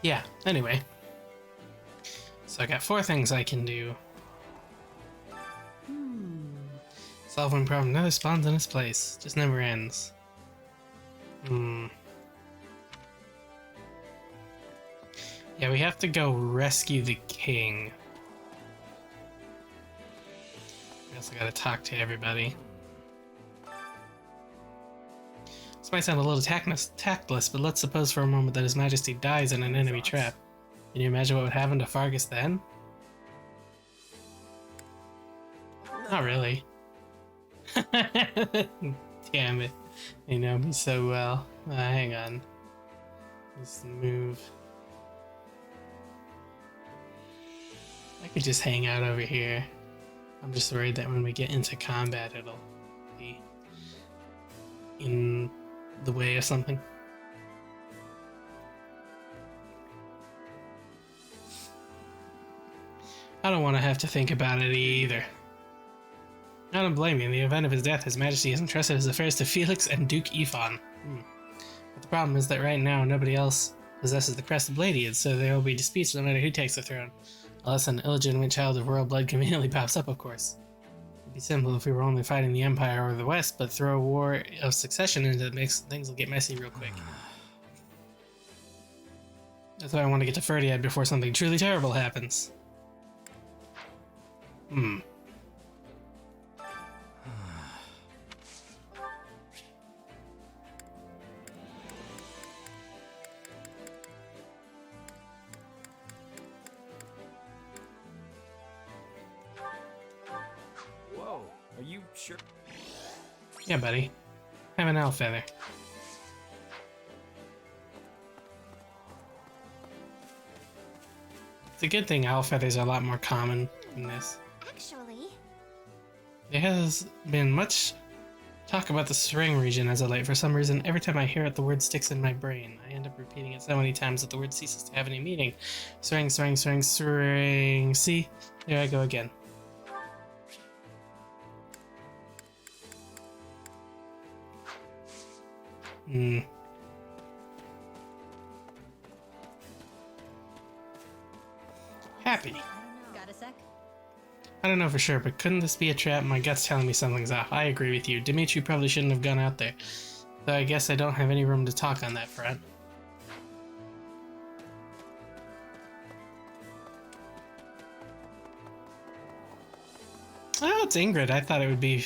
Yeah, anyway. So I got 4 things I can do. Solve one problem, another spawns in its place. Just never ends. Yeah, we have to go rescue the king. I also gotta talk to everybody. This might sound a little tactless, but let's suppose for a moment that His Majesty dies in an enemy trap. Can you imagine what would happen to Fargus then? Not really. Damn it. You know me so well. Hang on. Let's move. I could just hang out over here. I'm just worried that when we get into combat, it'll be in the way of something. I don't want to have to think about it either. I don't blame you. In the event of his death, His Majesty has entrusted his affairs to Felix and Duke Ifan. But the problem is that right now, nobody else possesses the crest of Bladius, so there will be disputes no matter who takes the throne. Unless an illegitimate child of royal blood conveniently pops up, of course. It'd be simple if we were only fighting the Empire or the West, but throw a war of succession into the mix, things will get messy real quick. That's why I want to get to Ferdiad before something truly terrible happens. Whoa, are you sure? Yeah, buddy. Have an owl feather. It's a good thing owl feathers are a lot more common than this. Actually, There has been much talk about the Sering region as of late. For some reason, every time I hear it, the word sticks in my brain. I end up repeating it so many times that the word ceases to have any meaning. Sering, Sering, Sering, Sering. See? There I go again. Happy. got a sec? I don't know for sure, but couldn't this be a trap? My gut's telling me something's off. I agree with you. Dimitri probably shouldn't have gone out there. Though I guess I don't have any room to talk on that front. Oh, it's Ingrid. I thought it would be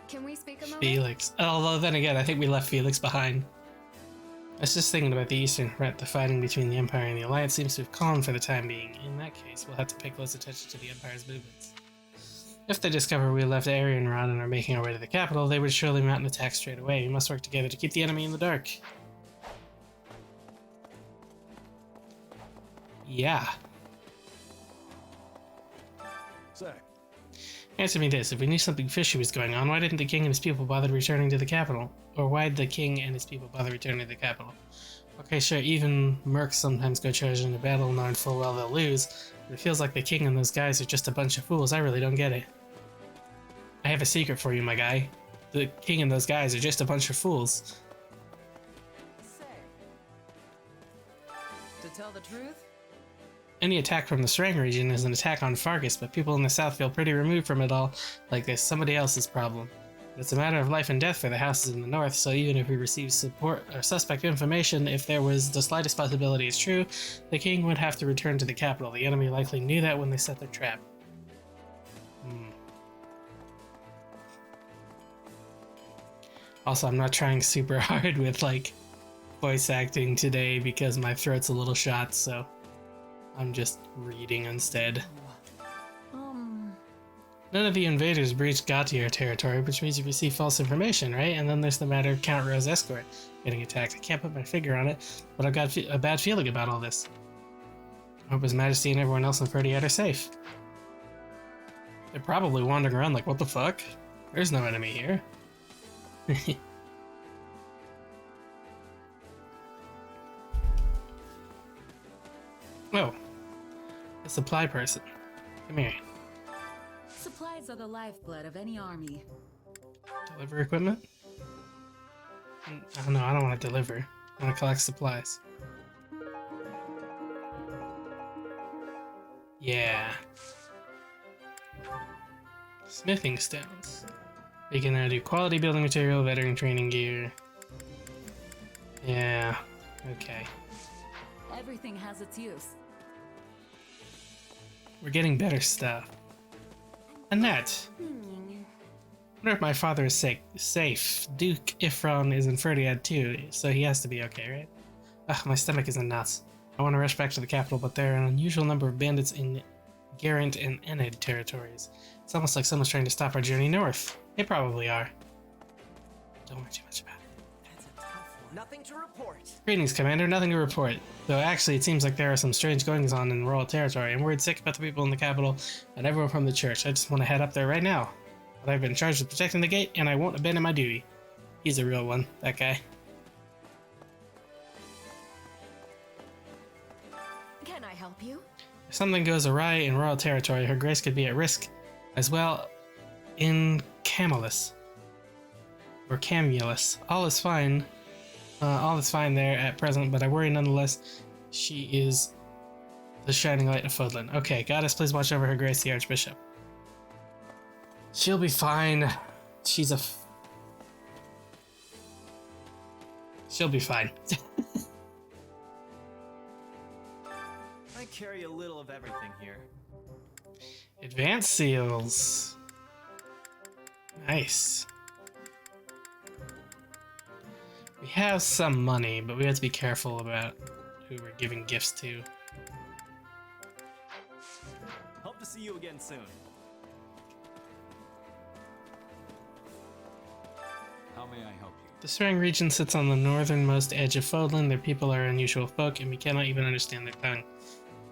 Can we speak a moment? Felix. Although then again, I think we left Felix behind. I was just thinking about the Eastern Front. The fighting between the Empire and the Alliance seems to have calmed for the time being. In that case, we'll have to pay close attention to the Empire's movements. If they discover we left Arianrod and are making our way to the capital, they would surely mount an attack straight away. We must work together to keep the enemy in the dark. Yeah. Zach. Answer me this, if we knew something fishy was going on, why didn't the king and his people bother returning to the capital? Or why did the king and his people bother returning to the capital? Okay, sure, even mercs sometimes go charging into battle knowing full well they'll lose, but it feels like the king and those guys are just a bunch of fools. I really don't get it. I have a secret for you, my guy. The king and those guys are just a bunch of fools. Say. To tell the truth, Any attack from the Srang region is an attack on Fargus, but people in the south feel pretty removed from it all, like there's somebody else's problem. It's a matter of life and death for the houses in the north, so even if we receive support or suspect information, if there was the slightest possibility it's true, the king would have to return to the capital. The enemy likely knew that when they set their trap. Also, I'm not trying super hard with, like, voice acting today because my throat's a little shot, so I'm just reading instead. None of the invaders breached Gautier territory, which means you receive false information, right? And then there's the matter of Count Ro's escort getting attacked. I can't put my finger on it, but I've got a bad feeling about all this. I hope His Majesty and everyone else in Ferdiad are safe. They're probably wandering around like, what the fuck? There's no enemy here. Oh, a supply person. Come here. supplies are the lifeblood of any army. Deliver equipment? I don't know, I don't want to deliver. I want to collect supplies. Yeah. Smithing stones. We can now do quality building material, veteran training gear. Yeah. Okay. Everything has its use. We're getting better stuff. Annette. I wonder if my father is safe. Duke Ifron is in Ferdiad too, so he has to be okay, right? Ugh, my stomach is in knots. I want to rush back to the capital, but there are an unusual number of bandits in Garant and Enid territories. It's almost like someone's trying to stop our journey north. They probably are. Don't worry too much about it. That's a tough one. Nothing to report. Greetings, Commander. Nothing to report. Though actually, it seems like there are some strange goings-on in the royal territory. I'm worried sick about the people in the capital and everyone from the church. I just want to head up there right now. But I've been charged with protecting the gate, and I won't abandon my duty. He's a real one, that guy. Can I help you? If something goes awry in royal territory, Her Grace could be at risk as well in Camulus. Or Camulus. All is fine there at present, but I worry nonetheless. She is the shining light of Fodlan. Okay, Goddess, please watch over Her Grace the Archbishop. She'll be fine. She'll be fine. I carry a little of everything here. Advanced seals. Nice. We have some money, but we have to be careful about who we're giving gifts to. Hope to see you again soon. How may I help you? The Serang region sits on the northernmost edge of Fodlan. Their people are unusual folk, and we cannot even understand their tongue.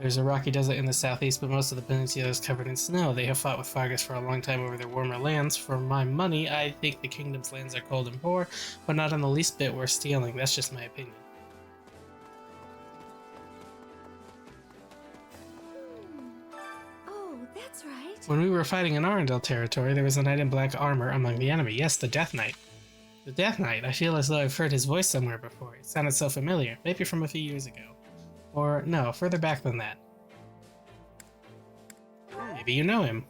There's a rocky desert in the southeast, but most of the peninsula is covered in snow. They have fought with Fargus for a long time over their warmer lands. For my money, I think the kingdom's lands are cold and poor, but not in the least bit worth stealing. That's just my opinion. Oh, that's right. When we were fighting in Arundel territory, there was a knight in black armor among the enemy. Yes, the Death Knight. The Death Knight. I feel as though I've heard his voice somewhere before. It sounded so familiar. Maybe from a few years ago. Or, no, further back than that. Maybe you know him.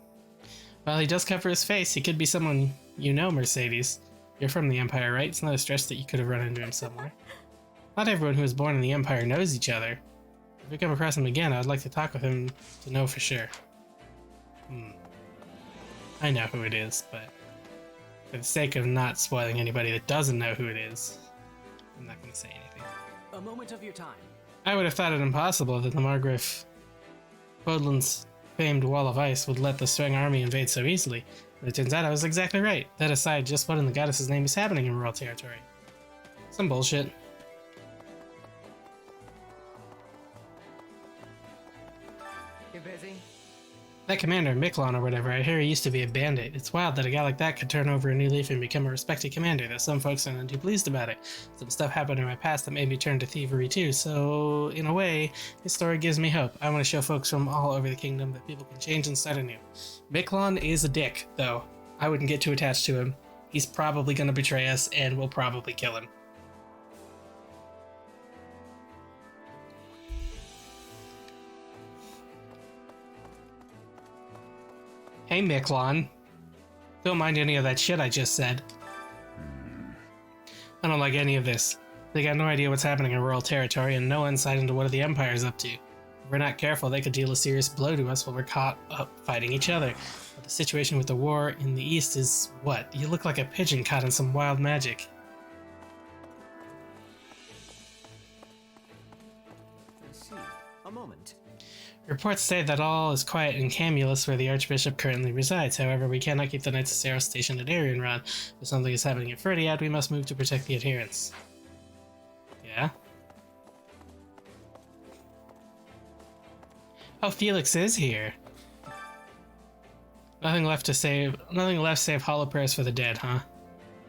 Well, he does cover his face. He could be someone you know, Mercedes. You're from the Empire, right? It's not a stretch that you could have run into him somewhere. Not everyone who was born in the Empire knows each other. If we come across him again, I'd like to talk with him to know for sure. I know who it is, but for the sake of not spoiling anybody that doesn't know who it is, I'm not going to say anything. A moment of your time. I would have thought it impossible that the Margrave Fodlan's famed Wall of Ice would let the Strang army invade so easily, but it turns out I was exactly right. That aside, just what in the goddess's name is happening in rural territory? Some bullshit. You busy? That commander, Miklon or whatever, I hear he used to be a bandit. It's wild that a guy like that could turn over a new leaf and become a respected commander, though some folks are not too pleased about it. Some stuff happened in my past that made me turn to thievery too, so in a way, his story gives me hope. I want to show folks from all over the kingdom that people can change and start anew. Miklon is a dick, though. I wouldn't get too attached to him. He's probably going to betray us, and we'll probably kill him. Hey, Miklon. Don't mind any of that shit I just said. I don't like any of this. They got no idea what's happening in rural territory and no insight into what the Empire's up to. If we're not careful, they could deal a serious blow to us while we're caught up fighting each other. But the situation with the war in the east is what? You look like a pigeon caught in some wild magic. I see. A moment. Reports say that all is quiet in Camulus, where the Archbishop currently resides. However, we cannot keep the Knights of Saros stationed at Arianrod. If something is happening at Ferdiad, we must move to protect the adherents. Yeah? Oh, Felix is here. Nothing left save hollow prayers for the dead, huh?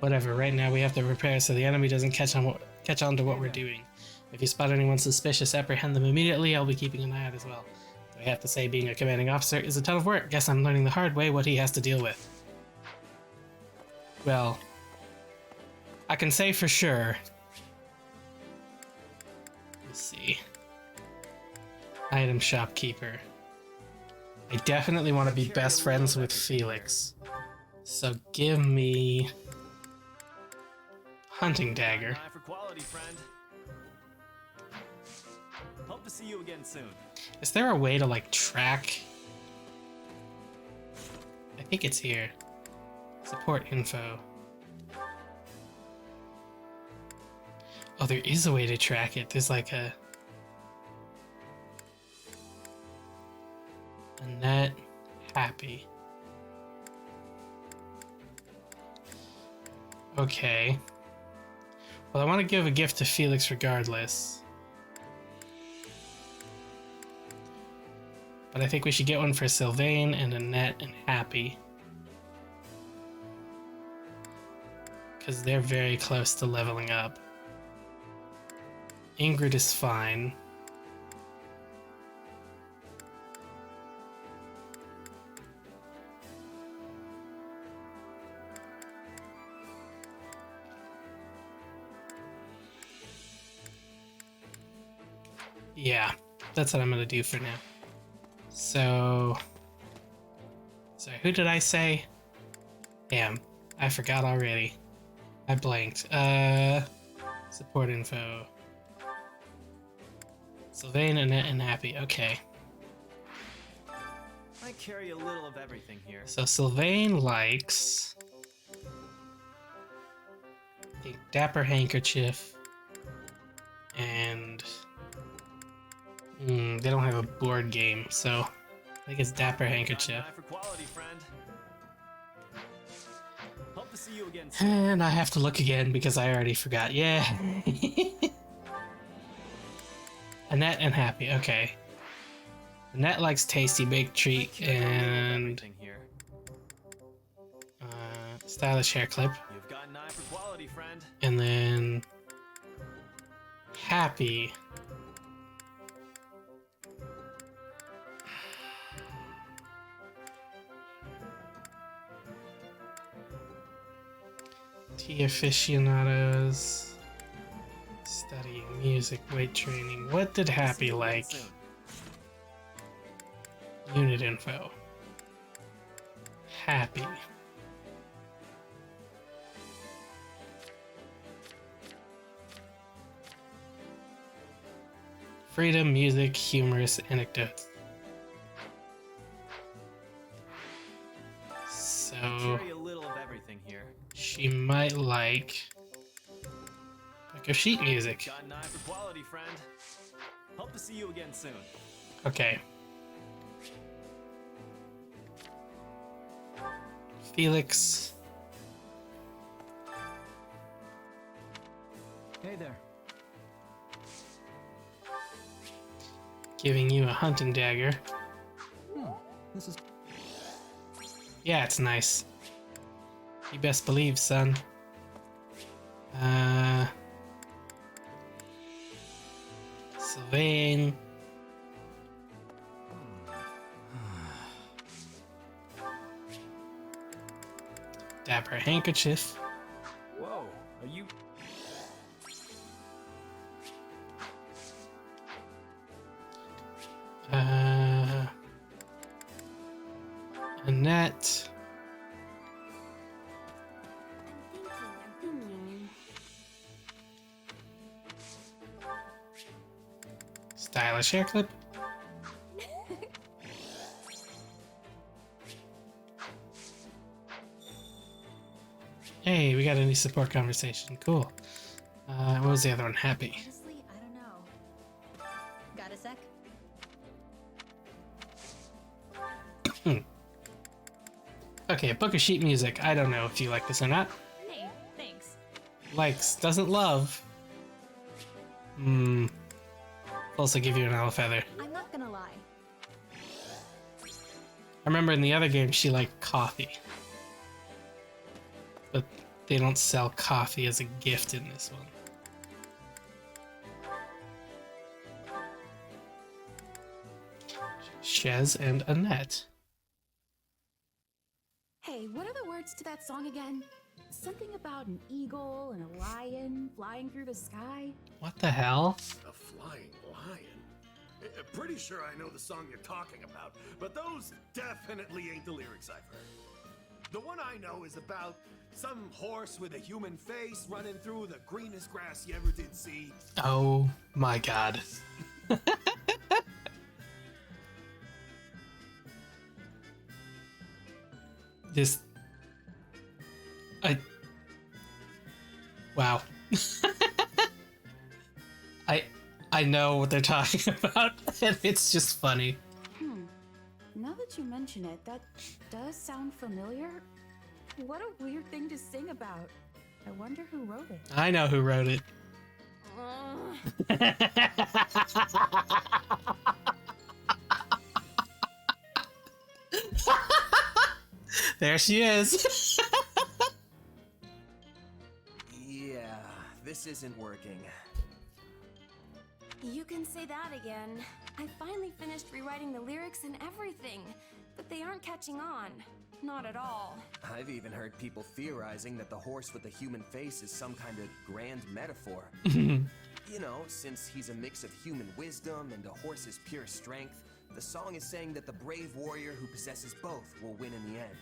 Whatever, right now we have to prepare so the enemy doesn't catch on to what we're doing. If you spot anyone suspicious, apprehend them immediately. I'll be keeping an eye out as well. I have to say, being a commanding officer is a ton of work. Guess I'm learning the hard way what he has to deal with. Well, I can say for sure. Let's see. Item shopkeeper. I definitely want to be best friends with Felix. So give me hunting dagger. Eye for quality, friend. Hope to see you again soon. Is there a way to like track? I think it's here. Support info. Oh, there is a way to track it. There's like a net happy. Okay. Well, I want to give a gift to Felix regardless. But I think we should get one for Sylvain and Annette and Happy. Because they're very close to leveling up. Ingrid is fine. Yeah, that's what I'm gonna do for now. So, sorry, who did I say? Damn, I forgot already. I blanked. Support info. Sylvain, Annette, and Happy. Okay. I carry a little of everything here. So Sylvain likes a dapper handkerchief, and they don't have a board game, so I think it's dapper handkerchief. Eye for quality, friend. Hope to see you again soon. And I have to look again because I already forgot. Yeah. Annette and Happy. Okay. Annette likes tasty baked treat and Here. stylish hair clip. You've got an eye for quality, friend. And then Happy. Tea aficionados. Studying music, weight training. What did Happy like? Unit info. Happy. Freedom, music, humorous anecdotes. So Carry a little of everything here. she might like book of sheet music. Got an eye for quality, friend. Hope to see you again soon. Okay. Felix. Hey there. Giving you a hunting dagger. This is Yeah, it's nice. You best believe, son. Sylvain. Dapper handkerchief. Whoa, are you Annette. I'm thinking. Stylish hair clip. Hey, we got a new support conversation. Cool. What was the other one? Happy. Honestly, I don't know. Got a sec? Okay, a book of sheet music. I don't know if you like this or not. Hey, thanks. Likes, doesn't love. Also give you an owl feather. I'm not gonna lie. I remember in the other game she liked coffee. But they don't sell coffee as a gift in this one. Shez and Annette. Hey, what are the words to that song again? Something about an eagle and a lion flying through the sky? What the hell? A flying lion? pretty sure I know the song you're talking about, but those definitely ain't the lyrics I've heard. The one I know is about some horse with a human face running through the greenest grass you ever did see. Oh my god. This... Wow. I know what they're talking about, and it's just funny. Now that you mention it, that does sound familiar. What a weird thing to sing about. I wonder who wrote it. I know who wrote it. There she is. Yeah, this isn't working. You can say that again. I finally finished rewriting the lyrics and everything, but they aren't catching on. Not at all. I've even heard people theorizing that the horse with the human face is some kind of grand metaphor. You know, since he's a mix of human wisdom and a horse's pure strength, the song is saying that the brave warrior who possesses both will win in the end.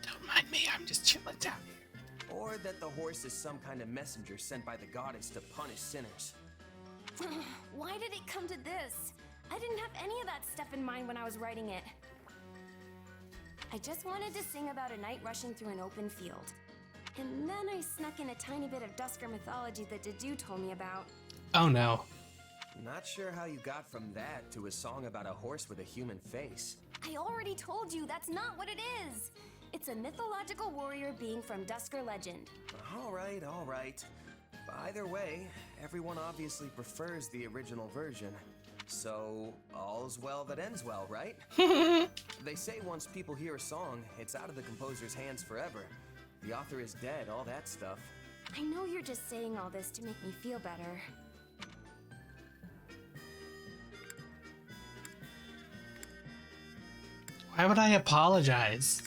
Don't mind me, I'm just chilling down here. Or that the horse is some kind of messenger sent by the goddess to punish sinners. Why did it come to this? I didn't have any of that stuff in mind when I was writing it. I just wanted to sing about a knight rushing through an open field. And then I snuck in a tiny bit of Dusker mythology that Dedu told me about. Oh no. Not sure how you got from that to a song about a horse with a human face. I already told you that's not what it is. It's a mythological warrior being from Dusker legend. All right, all right. Either way, everyone obviously prefers the original version. So, all's well that ends well, right? They say once people hear a song, it's out of the composer's hands forever. The author is dead, all that stuff. I know you're just saying all this to make me feel better. Why would I apologize?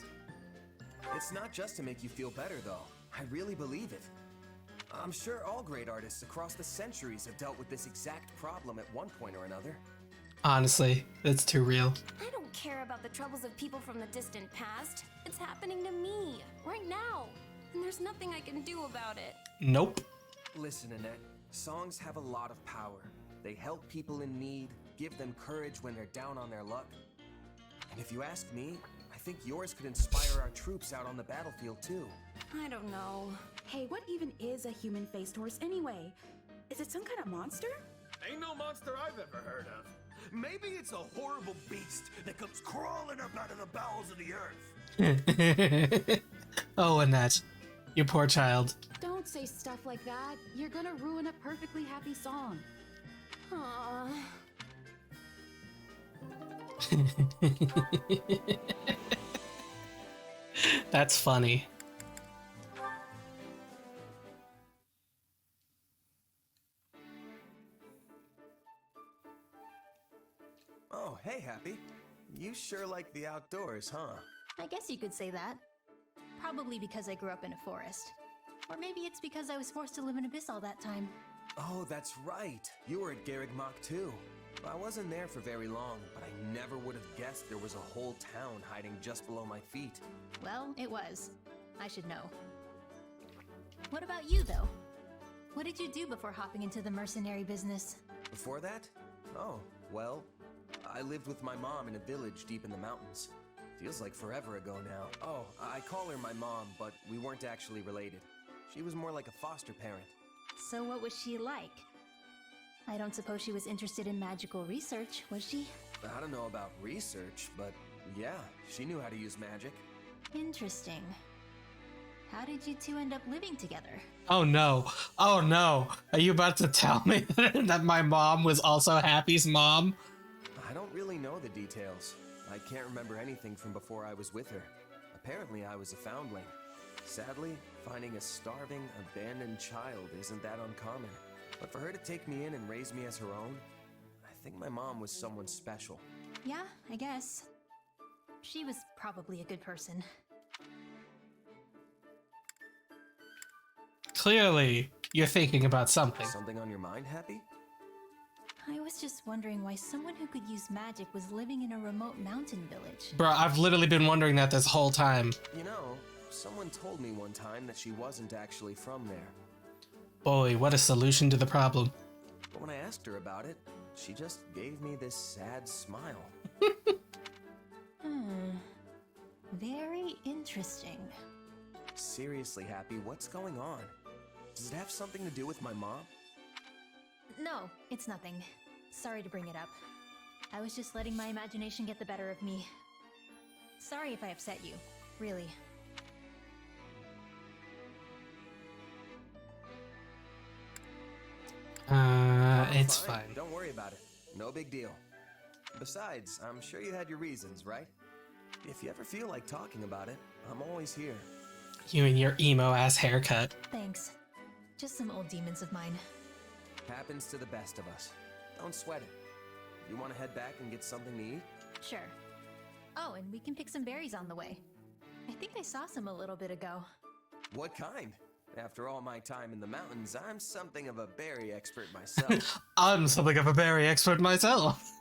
It's not just to make you feel better, though. I really believe it. I'm sure all great artists across the centuries have dealt with this exact problem at one point or another. Honestly, that's too real. I don't care about the troubles of people from the distant past. It's happening to me, right now. And there's nothing I can do about it. Nope. Listen, Annette, songs have a lot of power. They help people in need, give them courage when they're down on their luck. And if you ask me, I think yours could inspire our troops out on the battlefield too. I don't know. Hey, what even is a human-faced horse anyway? Is it some kind of monster? Ain't no monster I've ever heard of. Maybe it's a horrible beast that comes crawling up out of the bowels of the earth. Oh, Annette. You poor child. Don't say stuff like that. You're gonna ruin a perfectly happy song. Aww. That's funny. Oh, hey, Happy. You sure like the outdoors, huh? I guess you could say that. Probably because I grew up in a forest. Or maybe it's because I was forced to live in Abyss all that time. Oh, that's right. You were at Rgbunpro too. I wasn't there for very long, but I never would have guessed there was a whole town hiding just below my feet. Well, it was. I should know. What about you, though? What did you do before hopping into the mercenary business? Before that? Oh, well, I lived with my mom in a village deep in the mountains. Feels like forever ago now. Oh, I call her my mom, but we weren't actually related. She was more like a foster parent. So what was she like? I don't suppose she was interested in magical research, was she? I don't know about research, but yeah, she knew how to use magic. Interesting. How did you two end up living together? Oh no. Oh no. Are you about to tell me that my mom was also Happy's mom? I don't really know the details. I can't remember anything from before I was with her. Apparently I was a foundling. Sadly, finding a starving, abandoned child isn't that uncommon. But for her to take me in and raise me as her own, I think my mom was someone special. Yeah, I guess. She was probably a good person. Clearly, you're thinking about something. Something on your mind, Happy? I was just wondering why someone who could use magic was living in a remote mountain village. Bro, I've literally been wondering that this whole time. You know, someone told me one time that she wasn't actually from there. Boy, what a solution to the problem. But when I asked her about it, she just gave me this sad smile. Very interesting. Seriously, Happy, what's going on? Does it have something to do with my mom? No, it's nothing. Sorry to bring it up. I was just letting my imagination get the better of me. Sorry if I upset you. Really. It's Fine. fine. Don't worry about it. No big deal. Besides, I'm sure you had your reasons, right? If you ever feel like talking about it, I'm always here. You and your emo-ass haircut. Thanks. Just some old demons of mine. Happens to the best of us. Don't sweat it. You want to head back and get something to eat? Sure. Oh, and we can pick some berries on the way. I think I saw some a little bit ago. What kind? After all my time in the mountains, I'm something of a berry expert myself. I'm something of a berry expert myself.